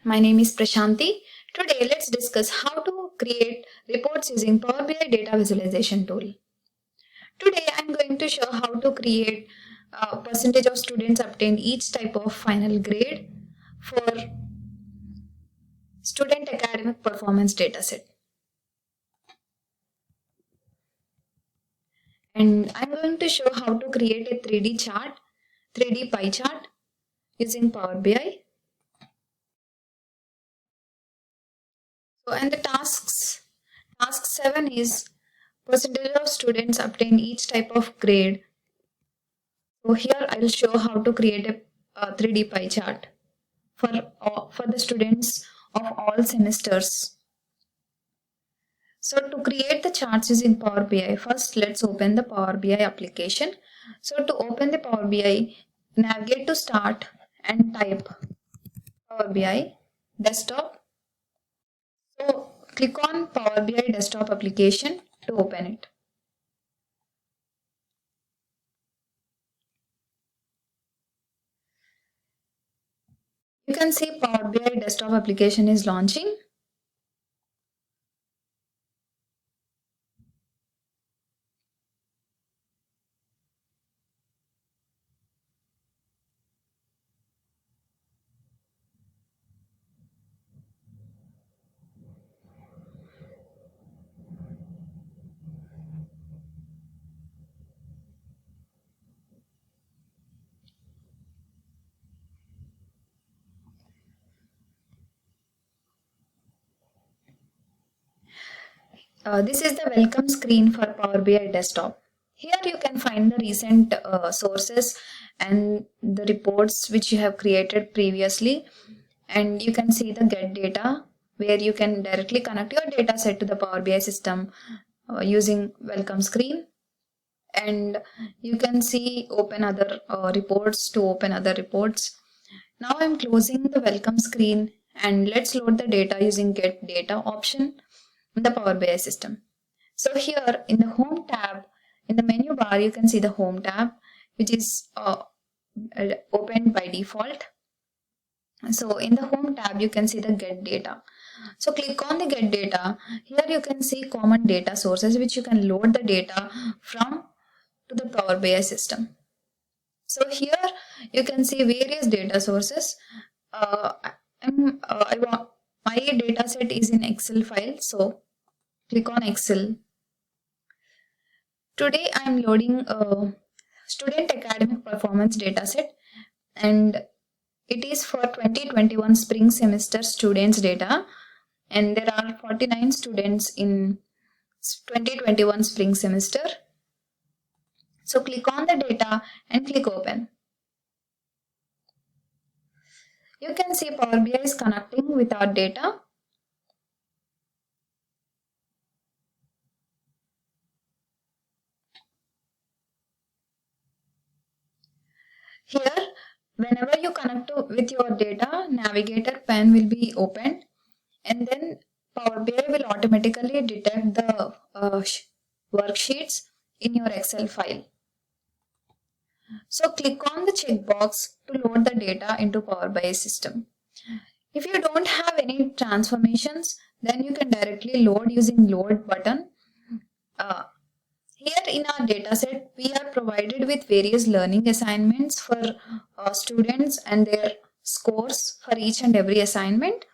My name is Prashanti. Today, let's discuss how to create reports using Power BI data visualization tool. Today, I'm going to show how to create a percentage of students obtained each type of final grade for student academic performance dataset. And I'm going to show how to create a 3D chart, 3D pie chart using Power BI. So, and the task 7 is percentage of students obtain each type of grade. So here I will show how to create a 3D pie chart for the students of all semesters. So to create the charts using Power BI, first let's open the Power BI application. So to open the Power BI, navigate to Start and type Power BI Desktop. So click on Power BI Desktop application to open it. You can see Power BI Desktop application is launching. This is the welcome screen for Power BI Desktop. Here you can find the recent sources and the reports which you have created previously, and you can see the get data where you can directly connect your data set to the Power BI system using welcome screen, and you can see open other reports to open other reports. Now I'm closing the welcome screen and let's load the data using get data option in the Power BI system. So here in the home tab, in the menu bar, you can see the home tab, which is opened by default. So in the home tab, you can see the get data. So click on the get data. Here you can see common data sources, which you can load the data from to the Power BI system. So here you can see various data sources. My data set is in Excel file, so click on Excel. Today I am loading a student academic performance dataset, and it is for 2021 spring semester students data, and there are 49 students in 2021 spring semester. So click on the data and click open. You can see Power BI is connecting with our data. Here, whenever you connect with your data, Navigator pane will be opened, and then Power BI will automatically detect the worksheets in your Excel file. So click on the checkbox to load the data into Power BI system. If you don't have any transformations, then you can directly load using load button. Here in our dataset, we are provided with various learning assignments for students and their scores for each and every assignment.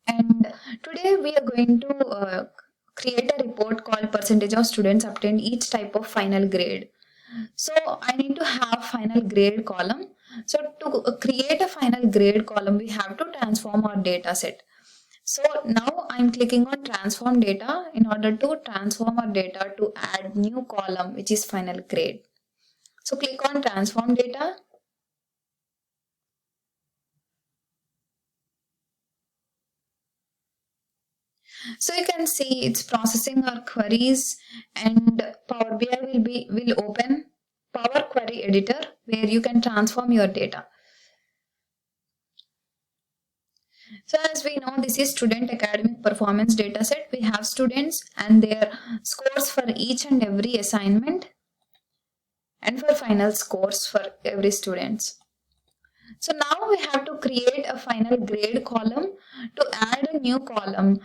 And today we are going to create a report called percentage of students obtained each type of final grade. So I need to have final grade column. So to create a final grade column, we have to transform our data set. So now I'm clicking on transform data in order to transform our data to add new column, which is final grade. So click on transform data. So you can see it's processing our queries, and Power BI will open Power Query Editor where you can transform your data. So as we know, this is student academic performance dataset. We have students and their scores for each and every assignment, and for final scores for every students. So now we have to create a final final grade column to add a new column.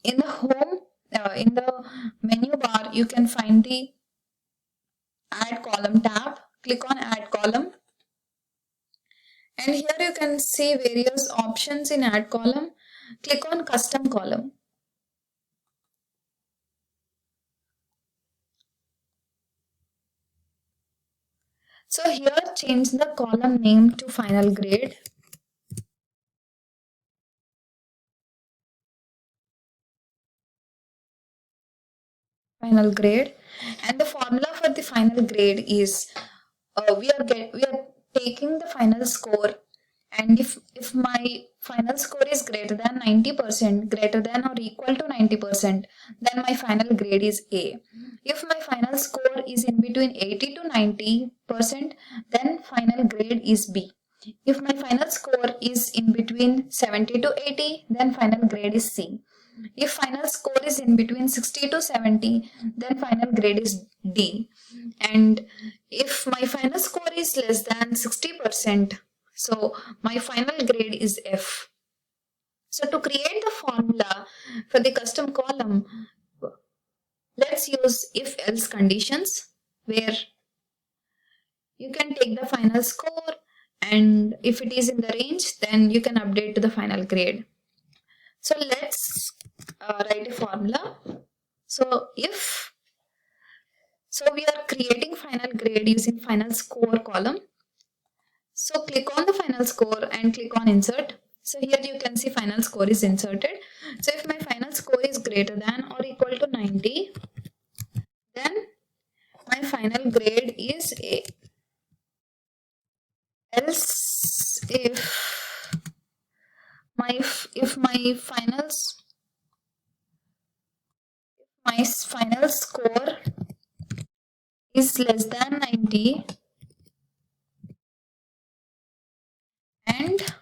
In the home, in the menu bar, you can find the add column tab. Click on add column. And here you can see various options in add column. Click on custom column. So here change the column name to final grade. Final grade, and the formula for the final grade is we are taking the final score, and if my final score is greater than 90%, greater than or equal to 90%, then my final grade is A. If my final score is in between 80 to 90%, then final grade is B. If my final score is in between 70 to 80, then final grade is C. If final score is in between 60 to 70, then final grade is D. And if my final score is less than 60%, so my final grade is F. So to create the formula for the custom column, let's use if-else conditions, where you can take the final score, and if it is in the range, then you can update to the final grade. So let's write a formula. So we are creating final grade using final score column. So click on the final score and click on insert. So here you can see final score is inserted. So if my final score is greater than or equal to 90, then my final grade is A. Else if my final score is less than 90 and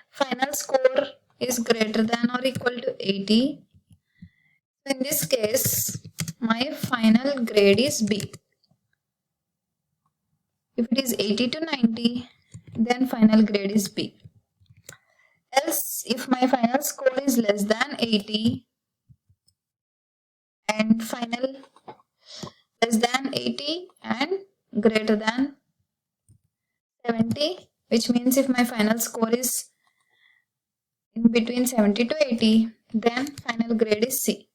final score is greater than or equal to 80, in this case my final grade is B. If it is 80 to 90, then final grade is B. Else if my final score is less than 80 and final less than 80 and greater than 70, which means if my final score is in between 70 to 80, then final grade is C.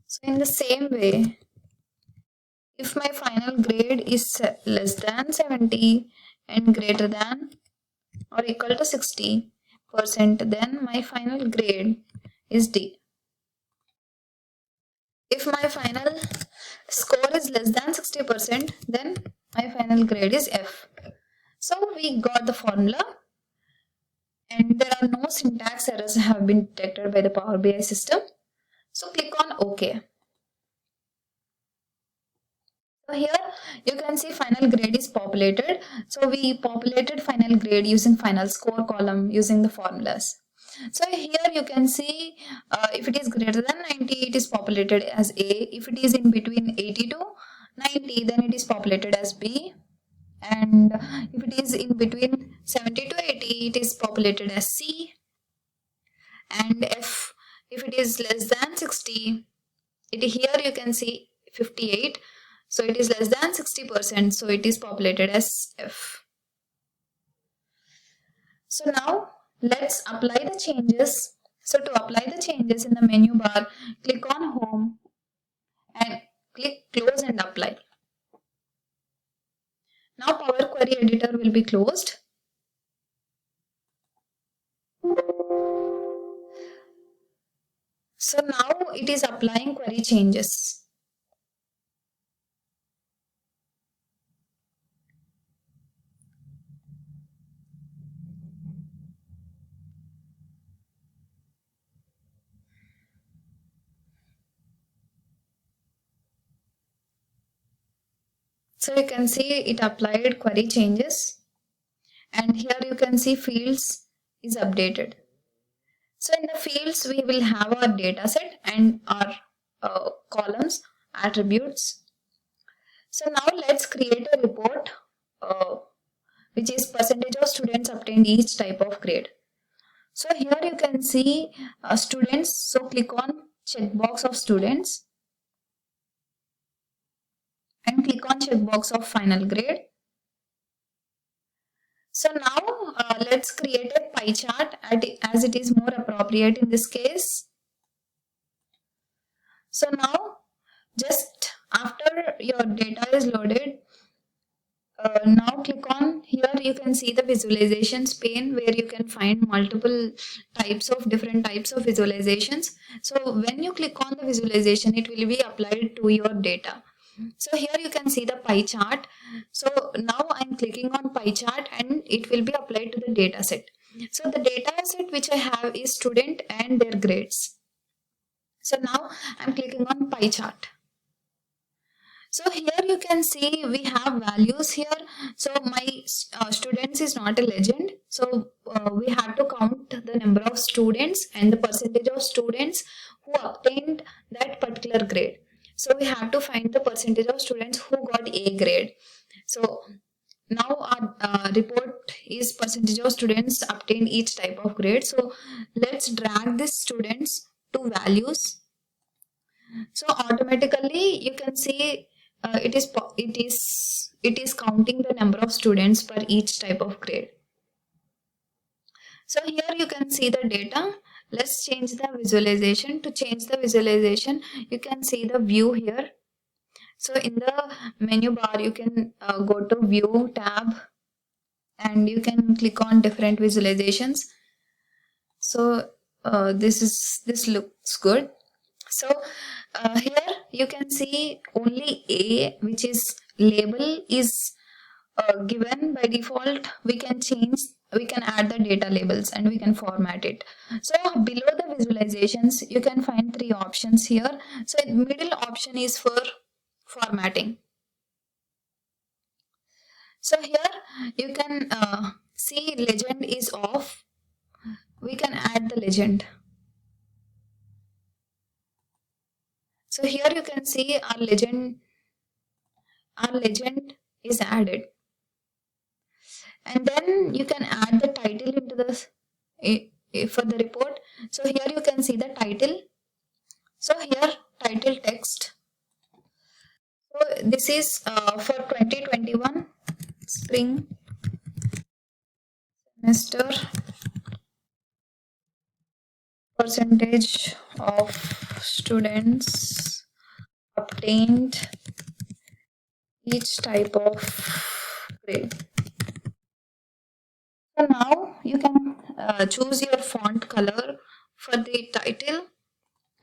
So in the same way, if my final grade is less than 70 and greater than or equal to 60%, then my final grade is D. If my final score is less than 60%, then my final grade is F. So we got the formula, and there are no syntax errors have been detected by the Power BI system. So click on OK. So here you can see final grade is populated. So we populated final grade using final score column using the formulas. So here you can see if it is greater than 90, it is populated as A. If it is in between 80 to 90, then it is populated as B. And if it is in between 70 to 80, it is populated as C. And if it is less than 60, here you can see 58. So it is less than 60%, so it is populated as F. So now let's apply the changes. So to apply the changes in the menu bar, click on Home and click Close and Apply. Now Power Query Editor will be closed. So now it is applying query changes. So you can see it applied query changes, and here you can see fields is updated. So in the fields we will have our data set and our columns, attributes. So now let's create a report which is percentage of students obtained each type of grade. So here you can see students. So click on checkbox of students and click on checkbox of final grade. So now let's create a pie chart as it is more appropriate in this case. So now just after your data is loaded, now click on here. You can see the visualizations pane where you can find multiple different types of visualizations. So when you click on the visualization, it will be applied to your data. So here you can see the pie chart. So now I'm clicking on pie chart and it will be applied to the data set. So the data set which I have is student and their grades. So now I'm clicking on pie chart. So here you can see we have values here. So my students is not a legend. So we have to count the number of students and the percentage of students who obtained that particular grade. So we have to find the percentage of students who got A grade. So now our report is percentage of students obtained each type of grade. So let's drag these students to values. So automatically you can see it is counting the number of students per each type of grade. So here you can see the data. Let's change the visualization. To change the visualization, you can see the view here. So in the menu bar, you can go to view tab and you can click on different visualizations. So this looks good. So here you can see only A, which is label, is given by default. We can add the data labels and we can format it. So below the visualizations, you can find 3 options here. So the middle option is for formatting. So here you can see legend is off. We can add the legend. So here you can see our legend is added. And then you can add the title into the for the report. So here you can see the title. So here title text. So this is for 2021 spring semester, percentage of students obtained each type of grade. So now you can choose your font color for the title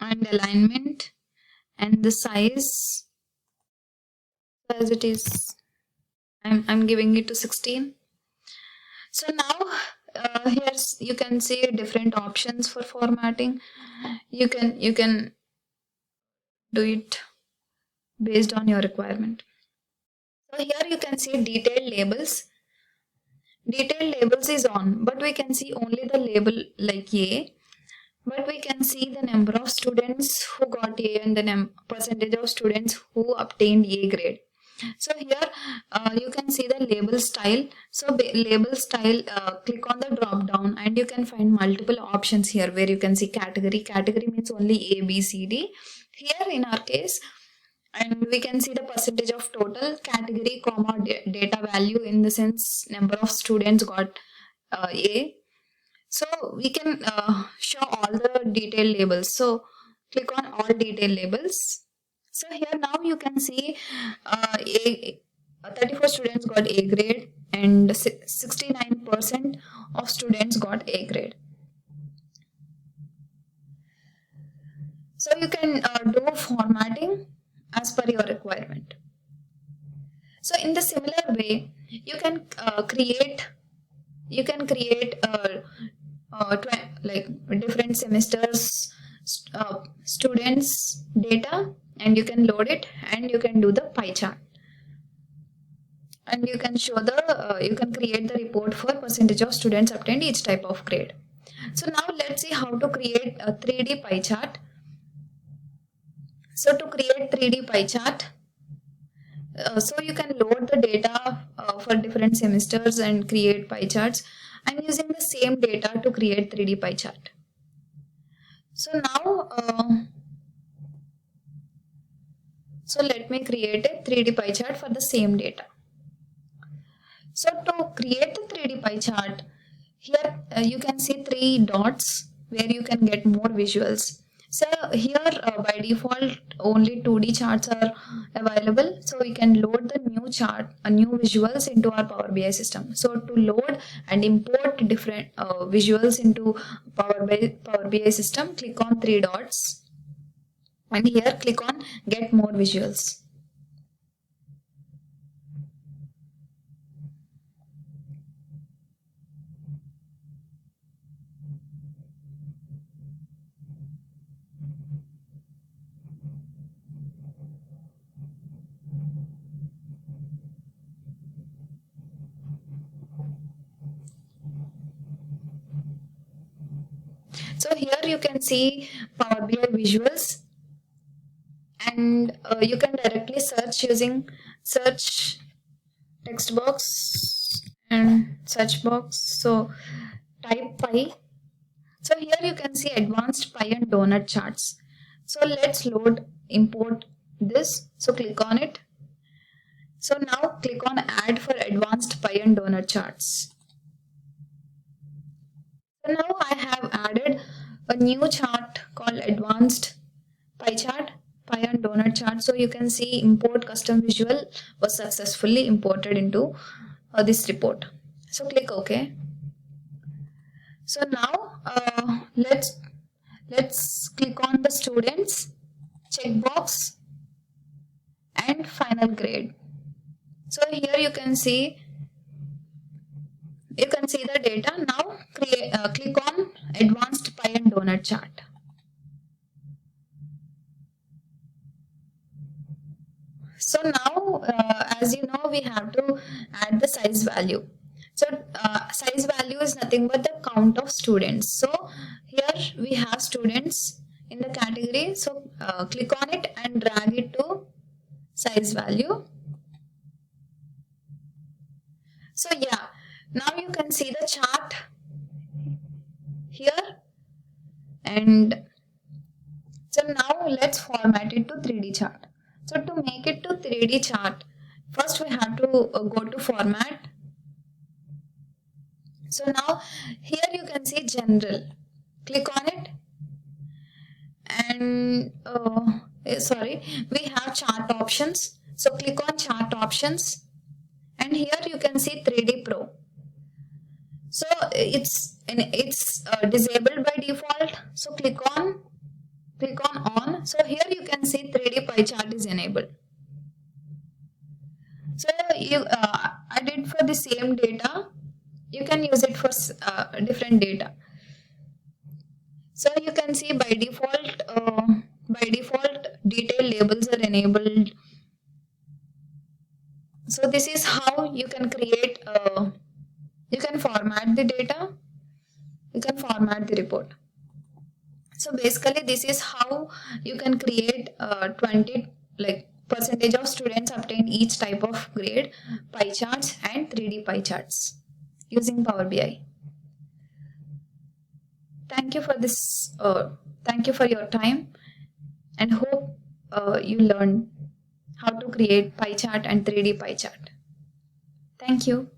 and alignment and the size as it is. I'm giving it to 16. So now here's you can see different options for formatting. You can do it based on your requirement. So here you can see detailed labels. Detailed labels is on, but we can see only the label like A. But we can see the number of students who got A and the percentage of students who obtained A grade. So here you can see the label style. So label style, click on the drop down and you can find multiple options here where you can see category. Category means only A, B, C, D. Here in our case, and we can see the percentage of total category, comma, data value, in the sense number of students got A. So we can show all the detailed labels. So click on all detailed labels. So here now you can see 34 students got A grade and 69% of students got A grade. So you can do formatting as per your requirement. So in the similar way, you can create like different semesters students data, and you can load it and you can do the pie chart, and you can show the you can create the report for percentage of students obtained each type of grade. So now let's see how to create a 3D pie chart. So to create 3D pie chart, So you can load the data for different semesters and create pie charts. I'm using the same data to create 3D pie chart. So now, so let me create a 3D pie chart for the same data. So to create the 3D pie chart, here you can see 3 dots where you can get more visuals. So here by default only 2D charts are available. So we can load the new chart, new visuals into our Power BI system. So to load and import different visuals into Power BI system, click on 3 dots and here click on get more visuals. So here you can see Power BI visuals, and you can directly search using search text box and search box. So type pi. So here you can see advanced pie and donut charts. So let's import this. So click on it. So now click on add for advanced pie and donut charts. So now I have added a new chart called advanced pie chart, pie and donut chart. So you can see import custom visual was successfully imported into this report. So click OK. So now let's click on the students checkbox and final grade. So here you can see the data. Now click on advanced pie and donut chart. So now as you know, we have to add the size value. So size value is nothing but the count of students. So here we have students in the category. So click on it and drag it to size value. So yeah, now you can see the chart here, and so now let's format it to 3D chart. So to make it to 3D chart, first we have to go to format. So now here you can see general. Click on it, and we have chart options. So click on chart options, and here you can see 3D Pro. So it's disabled by default. So click on on. So here you can see 3D pie chart is enabled. So I did for the same data. You can use it for different data. So you can see by default detail labels are enabled. So this is how you can create. You can format the data. You can format the report. So basically, this is how you can create 20 percentage of students obtain each type of grade, pie charts and 3D pie charts using Power BI. Thank you for this. Thank you for your time, and hope you learned how to create pie chart and 3D pie chart. Thank you.